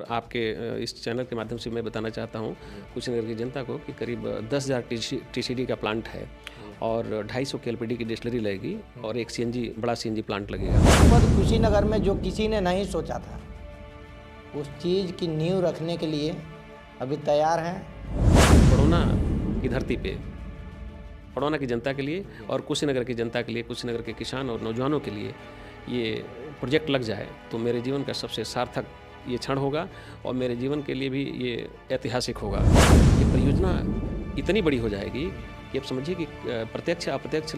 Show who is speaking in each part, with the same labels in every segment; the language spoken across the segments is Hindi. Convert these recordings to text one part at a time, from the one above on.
Speaker 1: और आपके इस चैनल के माध्यम से मैं बताना चाहता हूँ कुशीनगर की जनता को कि करीब 10,000 टीसीडी का प्लांट है और 250 केएलपीडी की डिस्टिलरी लगेगी और एक सीएनजी बड़ा सीएनजी प्लांट लगेगा।
Speaker 2: जनपद कुशीनगर में जो किसी ने नहीं सोचा था, उस चीज़ की नींव रखने के लिए अभी तैयार हैं।
Speaker 1: पड़ौना की धरती पे पड़ौना की जनता के लिए और कुशीनगर की जनता के लिए, कुशीनगर के किसान और नौजवानों के लिए ये प्रोजेक्ट लग जाए तो मेरे जीवन का सबसे सार्थक ये क्षण होगा और मेरे जीवन के लिए भी ये ऐतिहासिक होगा। ये परियोजना इतनी बड़ी हो जाएगी कि आप समझिए कि प्रत्यक्ष अप्रत्यक्ष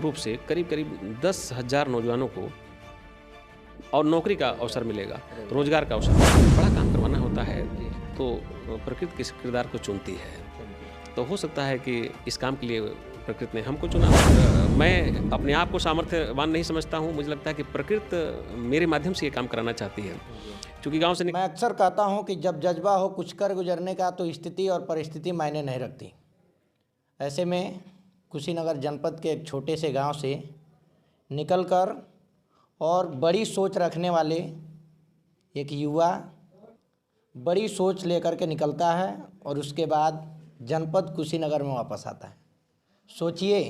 Speaker 1: रूप से करीब 10,000 नौजवानों को और नौकरी का अवसर मिलेगा, रोजगार का अवसर। बड़ा काम करवाना होता है तो प्रकृति किस किरदार को चुनती है, तो हो सकता है कि इस काम के लिए प्रकृति ने हमको चुना। मैं अपने आप को सामर्थ्यवान नहीं समझता हूँ, मुझे लगता है कि प्रकृति मेरे माध्यम से ये काम कराना चाहती है। क्योंकि गांव से
Speaker 2: मैं अक्सर कहता हूँ कि जब जज्बा हो कुछ कर गुजरने का तो स्थिति और परिस्थिति मायने नहीं रखती। ऐसे में कुशीनगर जनपद के एक छोटे से गांव से निकलकर और बड़ी सोच रखने वाले एक युवा बड़ी सोच लेकर के निकलता है और उसके बाद जनपद कुशीनगर में वापस आता है। सोचिए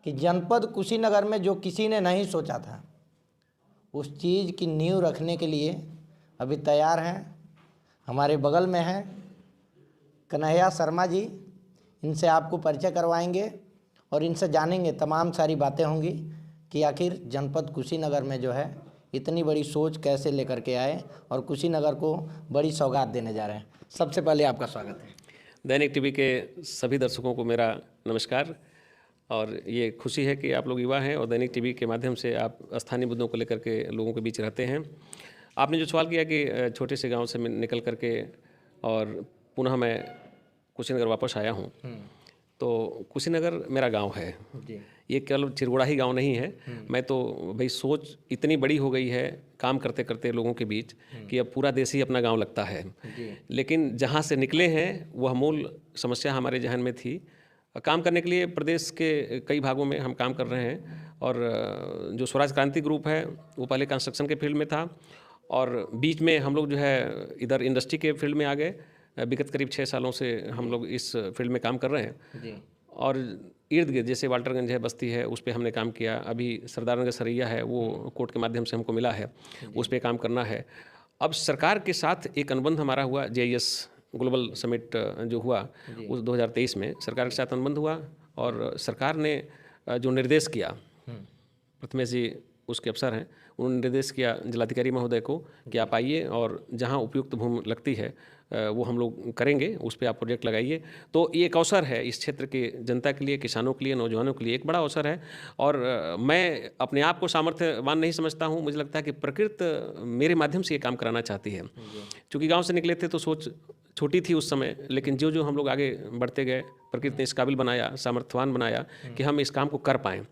Speaker 2: कि जनपद कुशीनगर में जो किसी ने नहीं सोचा था, उस चीज़ की नींव रखने के लिए अभी तैयार हैं। हमारे बगल में हैं कन्हैया शर्मा जी, इनसे आपको परिचय करवाएंगे और इनसे जानेंगे, तमाम सारी बातें होंगी कि आखिर जनपद कुशीनगर में जो है इतनी बड़ी सोच कैसे लेकर के आए और कुशीनगर को बड़ी सौगात देने जा रहे हैं। सबसे पहले आपका स्वागत है।
Speaker 1: दैनिक टीवी के सभी दर्शकों को मेरा नमस्कार। और ये खुशी है कि आप लोग युवा हैं और दैनिक टीवी के माध्यम से आप स्थानीय मुद्दों को लेकर के लोगों के बीच रहते हैं। आपने जो सवाल किया कि छोटे से गांव से मैं निकल करके और पुनः मैं कुशीनगर वापस आया हूं, तो कुशीनगर मेरा गांव है जी। ये केवल चिरगुड़ा ही गांव नहीं है। मैं तो भाई सोच इतनी बड़ी हो गई है काम करते करते लोगों के बीच कि अब पूरा देश ही अपना गांव लगता है। लेकिन जहां से निकले हैं वह मूल समस्या हमारे जहन में थी। काम करने के लिए प्रदेश के कई भागों में हम काम कर रहे हैं और जो स्वराज क्रांति ग्रुप है वो पहले कंस्ट्रक्शन के फील्ड में था और बीच में हम लोग जो है इधर इंडस्ट्री के फील्ड में आ गए। विगत करीब 6 सालों से हम लोग इस फील्ड में काम कर रहे हैं जी। और इर्द गिर्द जैसे वाल्टरगंज है, बस्ती है, उस पर हमने काम किया। अभी सरदारनगर सरैया है, वो कोर्ट के माध्यम से हमको मिला है, उस पर काम करना है। अब सरकार के साथ एक अनुबंध हमारा हुआ, JIS ग्लोबल समिट जो हुआ उस 2023 में सरकार के साथ अनुबंध हुआ और सरकार ने जो निर्देश किया, प्रथमेश जी उसके अफसर हैं, उन्होंने निर्देश किया जिलाधिकारी महोदय को कि आप आइए और जहां उपयुक्त भूमि लगती है वो हम लोग करेंगे, उस पर आप प्रोजेक्ट लगाइए। तो ये एक अवसर है इस क्षेत्र की जनता के लिए, किसानों के लिए, नौजवानों के लिए एक बड़ा अवसर है। और मैं अपने आप को सामर्थ्यवान नहीं समझता हूँ, मुझे लगता है कि प्रकृति मेरे माध्यम से ये काम कराना चाहती है। क्योंकि गाँव से निकले थे तो सोच छोटी थी उस समय, लेकिन जो हम लोग आगे बढ़ते गए प्रकृति ने इस काबिल बनाया, सामर्थ्यवान बनाया कि हम इस काम को कर पाएँ।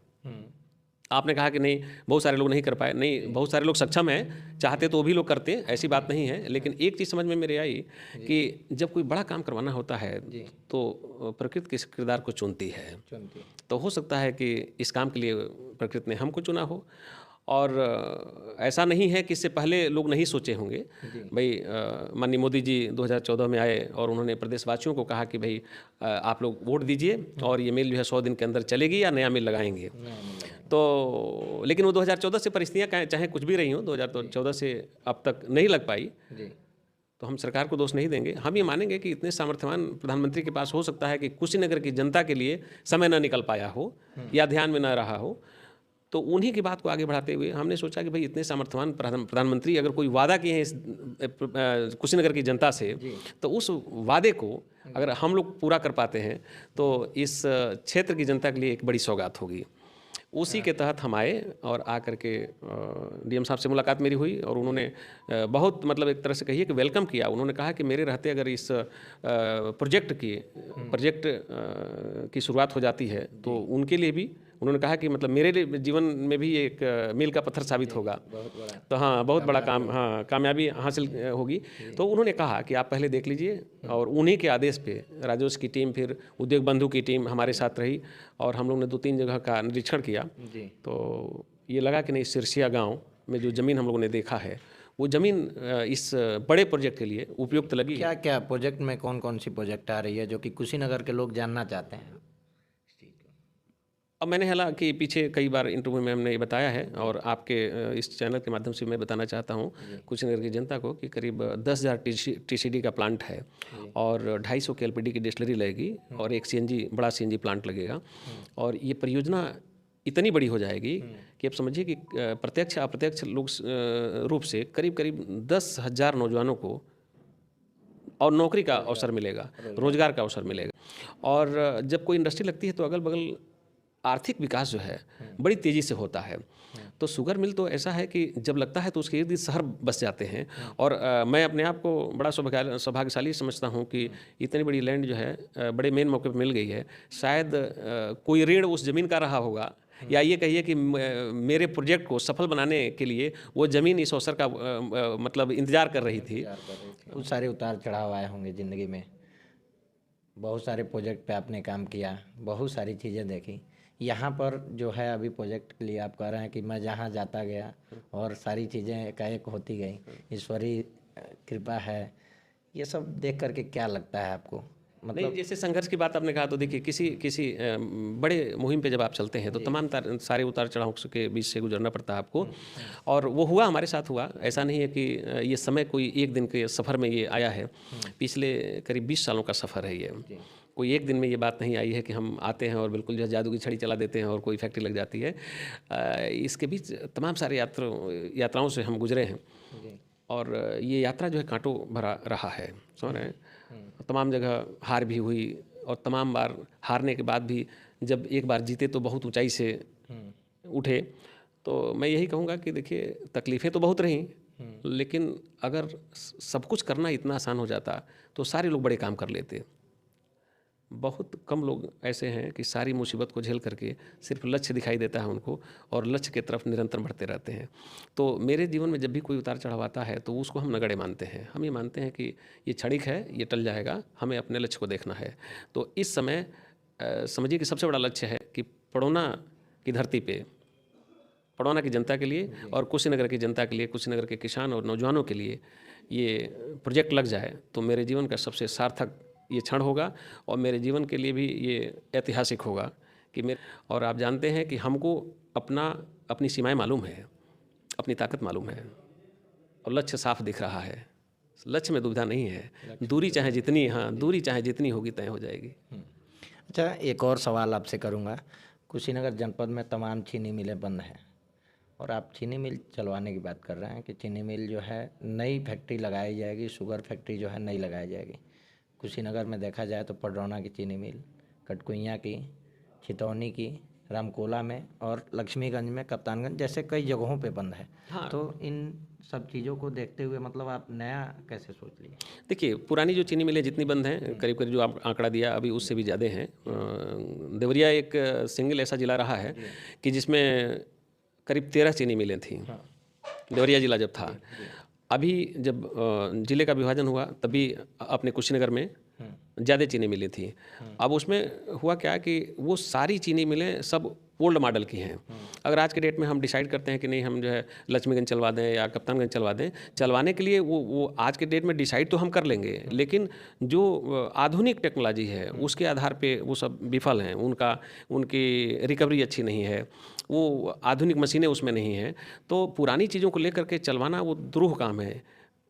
Speaker 1: आपने कहा कि नहीं बहुत सारे लोग नहीं कर पाए, नहीं बहुत सारे लोग सक्षम हैं, चाहते तो वो भी लोग करते, ऐसी बात नहीं है। लेकिन एक चीज़ समझ में मेरे आई कि जब कोई बड़ा काम करवाना होता है तो प्रकृति किस किरदार को चुनती है। तो हो सकता है कि इस काम के लिए प्रकृति ने हमको चुना हो और ऐसा नहीं है कि इससे पहले लोग नहीं सोचे होंगे। भाई माननीय मोदी जी 2014 में आए और उन्होंने प्रदेशवासियों को कहा कि भाई आप लोग वोट दीजिए और ये मिल जो है 100 दिन के अंदर चलेगी या नया मिल लगाएंगे। तो लेकिन वो 2014 से परिस्थितियाँ चाहे कुछ भी रही हों, 2014 से अब तक नहीं लग पाई। तो हम सरकार को दोष नहीं देंगे, हम ये मानेंगे कि इतने सामर्थ्यवान प्रधानमंत्री के पास हो सकता है कि कुशीनगर की जनता के लिए समय न निकल पाया हो या ध्यान में न रहा हो। तो उन्हीं की बात को आगे बढ़ाते हुए हमने सोचा कि भाई इतने सामर्थ्यवान प्रधानमंत्री अगर कोई वादा किए हैं इस कुशीनगर की जनता से, तो उस वादे को अगर हम लोग पूरा कर पाते हैं तो इस क्षेत्र की जनता के लिए एक बड़ी सौगात होगी। उसी के तहत हम आए और आकर के DM साहब से मुलाकात मेरी हुई और उन्होंने बहुत मतलब एक तरह से कहिए कि वेलकम किया। उन्होंने कहा कि मेरे रहते अगर इस प्रोजेक्ट की शुरुआत हो जाती है तो उनके लिए भी उन्होंने कहा कि मतलब मेरे लिए जीवन में भी एक मील का पत्थर साबित होगा। तो हाँ, बहुत बड़ा काम, हाँ, कामयाबी हासिल होगी। तो उन्होंने कहा कि आप पहले देख लीजिए और उन्हीं के आदेश पे राजस्व की टीम, फिर उद्योग बंधु की टीम हमारे साथ रही और हम लोग ने 2-3 जगह का निरीक्षण किया। तो ये लगा कि नहीं, सिरसिया गाँव में जो ज़मीन हम लोगों ने देखा है वो ज़मीन इस बड़े प्रोजेक्ट के लिए उपयुक्त लगी।
Speaker 2: क्या क्या प्रोजेक्ट में कौन कौन सी प्रोजेक्ट आ रही है जो कि कुशीनगर के लोग जानना चाहते हैं?
Speaker 1: अब मैंने हालांकि पीछे कई बार इंटरव्यू में हमने ये बताया है और आपके इस चैनल के माध्यम से मैं बताना चाहता हूँ कुशीनगर की जनता को कि करीब 10,000 टीसीडी का प्लांट है और 250 के एलपीडी की डिस्टिलरी लगेगी और एक सीएनजी बड़ा सीएनजी प्लांट लगेगा और ये परियोजना इतनी बड़ी हो जाएगी कि आप समझिए कि प्रत्यक्ष अप्रत्यक्ष लोग रूप से करीब करीब 10,000 नौजवानों को और नौकरी का अवसर मिलेगा, रोजगार का अवसर मिलेगा। और जब कोई इंडस्ट्री लगती है तो अगल बगल आर्थिक विकास जो है बड़ी तेज़ी से होता है। तो शुगर मिल तो ऐसा है कि जब लगता है तो उसके इर्द गिर्द शहर बस जाते हैं और मैं अपने आप को बड़ा सौभाग्यशाली समझता हूँ कि इतनी बड़ी लैंड जो है बड़े मेन मौके पर मिल गई है। शायद कोई ऋण उस ज़मीन का रहा होगा या ये कहिए कि मेरे प्रोजेक्ट को सफल बनाने के लिए वो ज़मीन इस अवसर का मतलब इंतज़ार कर रही थी।
Speaker 2: बहुत सारे उतार चढ़ाव आए होंगे ज़िंदगी में, बहुत सारे प्रोजेक्ट पे आपने काम किया, बहुत सारी चीज़ें देखी। यहाँ पर जो है अभी प्रोजेक्ट के लिए आप कह रहे हैं कि मैं जहाँ जाता गया और सारी चीज़ें एकाएक होती गई, ईश्वरीय कृपा है। ये सब देख करके क्या लगता है आपको?
Speaker 1: नहीं, जैसे संघर्ष की बात आपने कहा तो देखिए किसी किसी बड़े मुहिम पे जब आप चलते हैं तो तमाम सारे उतार चढ़ाव के बीच से गुजरना पड़ता है आपको और वो हुआ, हमारे साथ हुआ। ऐसा नहीं है कि ये समय कोई एक दिन के सफ़र में ये आया है, पिछले करीब 20 सालों का सफ़र है ये। कोई एक दिन में ये बात नहीं आई है कि हम आते हैं और बिल्कुल जो है जादू की छड़ी चला देते हैं और कोई फैक्ट्री लग जाती है। इसके बीच तमाम सारे यात्राओं से हम गुजरे हैं और ये यात्रा जो है कांटों भरा रहा है, समझ रहे हैं। तमाम जगह हार भी हुई और तमाम बार हारने के बाद भी जब एक बार जीते तो बहुत ऊंचाई से उठे। तो मैं यही कहूँगा कि देखिए तकलीफ़ें तो बहुत रहीं, लेकिन अगर सब कुछ करना इतना आसान हो जाता तो सारे लोग बड़े काम कर लेते। बहुत कम लोग ऐसे हैं कि सारी मुसीबत को झेल करके सिर्फ लक्ष्य दिखाई देता है उनको और लक्ष्य की तरफ निरंतर बढ़ते रहते हैं। तो मेरे जीवन में जब भी कोई उतार चढ़ाव आता है तो उसको हम नगण्य मानते हैं। हम ये मानते हैं कि ये क्षणिक है, ये टल जाएगा, हमें अपने लक्ष्य को देखना है। तो इस समय समझिए कि सबसे बड़ा लक्ष्य है कि पड़ौना की धरती पे पड़ौना की जनता के लिए और कुशीनगर की जनता के लिए, कुशीनगर के किसान और नौजवानों के लिए ये प्रोजेक्ट लग जाए तो मेरे जीवन का सबसे सार्थक ये क्षण होगा और मेरे जीवन के लिए भी ये ऐतिहासिक होगा कि मेरे। और आप जानते हैं कि हमको अपनी सीमाएं मालूम है, अपनी ताकत मालूम है और लक्ष्य साफ दिख रहा है। लक्ष्य में दुविधा नहीं है, दूरी चाहे जितनी, हाँ दूरी चाहे जितनी होगी तय हो जाएगी।
Speaker 2: अच्छा, एक और सवाल आपसे करूँगा। कुशीनगर जनपद में तमाम चीनी मिलें बंद हैं और आप चीनी मिल चलवाने की बात कर रहे हैं कि चीनी मिल जो है नई फैक्ट्री लगाई जाएगी, शुगर फैक्ट्री जो है नई लगाई जाएगी। कुशीनगर में देखा जाए तो पडरौना की चीनी मिल, कटकुइयाँ की, छितौनी की, रामकोला में और लक्ष्मीगंज में, कप्तानगंज जैसे कई जगहों पे बंद है।
Speaker 1: हाँ।
Speaker 2: तो इन सब चीज़ों को देखते हुए मतलब आप नया कैसे सोच लिए?
Speaker 1: देखिए पुरानी जो चीनी मिलें जितनी बंद हैं, करीब करीब जो आप आंकड़ा दिया अभी उससे भी ज़्यादा हैं। देवरिया एक सिंगल ऐसा ज़िला रहा है कि जिसमें करीब 13 चीनी मिलें थी। देवरिया ज़िला जब था, अभी जब ज़िले का विभाजन हुआ तभी अपने कुशीनगर में ज़्यादा चीनी मिलें थी। अब उसमें हुआ क्या कि वो सारी चीनी मिलें सब ओल्ड मॉडल की हैं। अगर आज के डेट में हम डिसाइड करते हैं कि नहीं हम जो है लक्ष्मीगंज चलवा दें या कप्तानगंज चलवा दें, चलवाने के लिए वो आज के डेट में डिसाइड तो हम कर लेंगे, लेकिन जो आधुनिक टेक्नोलॉजी है उसके आधार पे वो सब विफल हैं। उनकी रिकवरी अच्छी नहीं है, वो आधुनिक मशीनें उसमें नहीं हैं। तो पुरानी चीज़ों को लेकर के चलवाना वो दुरूह काम है।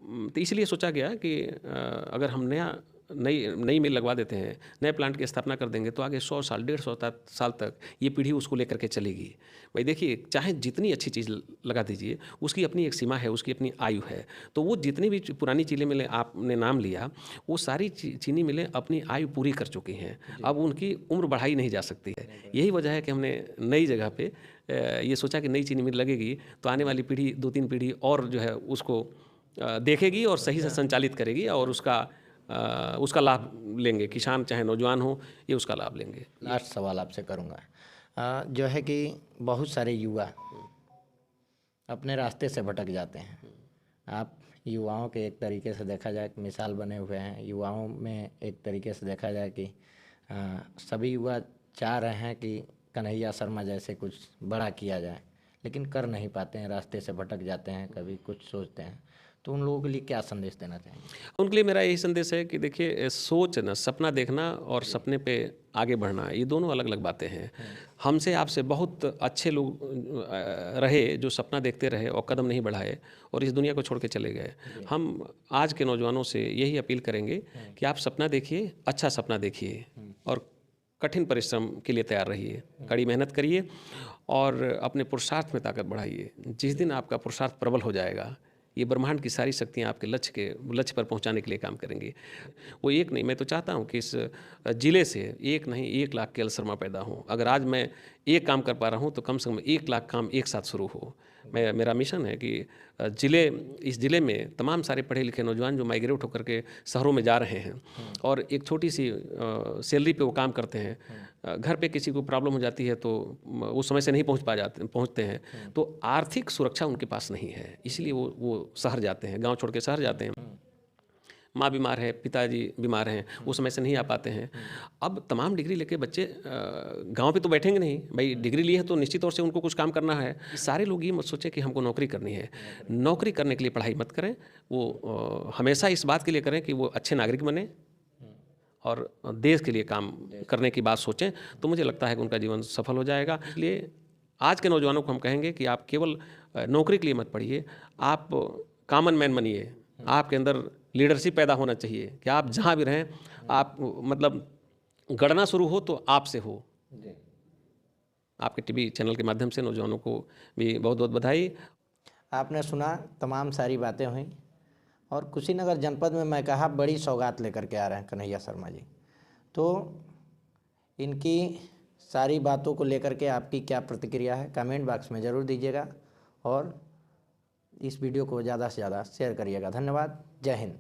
Speaker 1: तो इसलिए सोचा गया कि अगर हम नई मिल लगवा देते हैं, नए प्लांट की स्थापना कर देंगे तो आगे 100 साल 150 साल तक ये पीढ़ी उसको लेकर के चलेगी। भाई देखिए चाहे जितनी अच्छी चीज़ लगा दीजिए उसकी अपनी एक सीमा है, उसकी अपनी आयु है। तो वो जितनी भी पुरानी चीनी मिलें आपने नाम लिया, वो सारी चीनी मिलें अपनी आयु पूरी कर चुकी हैं, अब उनकी उम्र बढ़ाई नहीं जा सकती है। यही वजह है कि हमने नई जगह पे ये सोचा कि नई चीनी मिल लगेगी तो आने वाली पीढ़ी 2-3 पीढ़ी और जो है उसको देखेगी और सही से संचालित करेगी और उसका लाभ लेंगे। किसान चाहे नौजवान हो, ये उसका लाभ लेंगे।
Speaker 2: लास्ट सवाल आपसे करूँगा जो है कि बहुत सारे युवा अपने रास्ते से भटक जाते हैं। आप युवाओं के एक तरीके से देखा जाए कि मिसाल बने हुए हैं। युवाओं में एक तरीके से देखा जाए कि सभी युवा चाह रहे हैं कि कन्हैया शर्मा जैसे कुछ बड़ा किया जाए, लेकिन कर नहीं पाते हैं, रास्ते से भटक जाते हैं, कभी कुछ सोचते हैं। तो उन लोगों के लिए क्या संदेश देना चाहेंगे?
Speaker 1: उनके लिए मेरा यही संदेश है कि देखिए, सोचना, सपना देखना और सपने पे आगे बढ़ना, ये दोनों अलग अलग बातें हैं। हमसे आपसे बहुत अच्छे लोग रहे जो सपना देखते रहे और कदम नहीं बढ़ाए और इस दुनिया को छोड़ के चले गए। हम आज के नौजवानों से यही अपील करेंगे कि आप सपना देखिए, अच्छा सपना देखिए और कठिन परिश्रम के लिए तैयार रहिए, कड़ी मेहनत करिए और अपने पुरुषार्थ में ताकत बढ़ाइए। जिस दिन आपका पुरुषार्थ प्रबल हो जाएगा, ये ब्रह्मांड की सारी शक्तियाँ आपके लक्ष्य पर पहुंचाने के लिए काम करेंगी। वो एक नहीं, मैं तो चाहता हूं कि इस ज़िले से एक नहीं 1 लाख केएल शर्मा पैदा हों। अगर आज मैं एक काम कर पा रहा हूं तो कम से कम 1 लाख काम एक साथ शुरू हो। मेरा मिशन है कि इस ज़िले में तमाम सारे पढ़े लिखे नौजवान जो माइग्रेट होकर के शहरों में जा रहे हैं और एक छोटी सी सैलरी पे वो काम करते हैं, घर पे किसी को प्रॉब्लम हो जाती है तो वो समय से नहीं पहुंचते हैं, तो आर्थिक सुरक्षा उनके पास नहीं है, इसलिए वो शहर जाते हैं, गांव छोड़ के शहर जाते हैं। माँ बीमार है, पिताजी बीमार हैं, वो समय से नहीं आ पाते हैं। अब तमाम डिग्री लेके बच्चे गांव पे तो बैठेंगे नहीं भाई, डिग्री ली है तो निश्चित तौर से उनको कुछ काम करना है। सारे लोग ये मत सोचें कि हमको नौकरी करनी है। नौकरी करने के लिए पढ़ाई मत करें, वो हमेशा इस बात के लिए करें कि वो अच्छे नागरिक बने और देश के लिए काम करने की बात सोचें, तो मुझे लगता है कि उनका जीवन सफल हो जाएगा। इसलिए आज के नौजवानों को हम कहेंगे कि आप केवल नौकरी के लिए मत पढ़िए, आप कॉमन मैन बनिए। आपके अंदर लीडरशिप पैदा होना चाहिए कि आप जहाँ भी रहें, आप मतलब गढ़ना शुरू हो तो आपसे हो। आपके टीवी चैनल के माध्यम से नौजवानों को भी बहुत बहुत बधाई।
Speaker 2: आपने सुना, तमाम सारी बातें हुई और कुशीनगर जनपद में मैं कहा बड़ी सौगात लेकर के आ रहे हैं कन्हैया शर्मा जी। तो इनकी सारी बातों को लेकर के आपकी क्या प्रतिक्रिया है, कमेंट बॉक्स में ज़रूर दीजिएगा और इस वीडियो को ज़्यादा से ज़्यादा शेयर करिएगा। धन्यवाद। जय हिंद।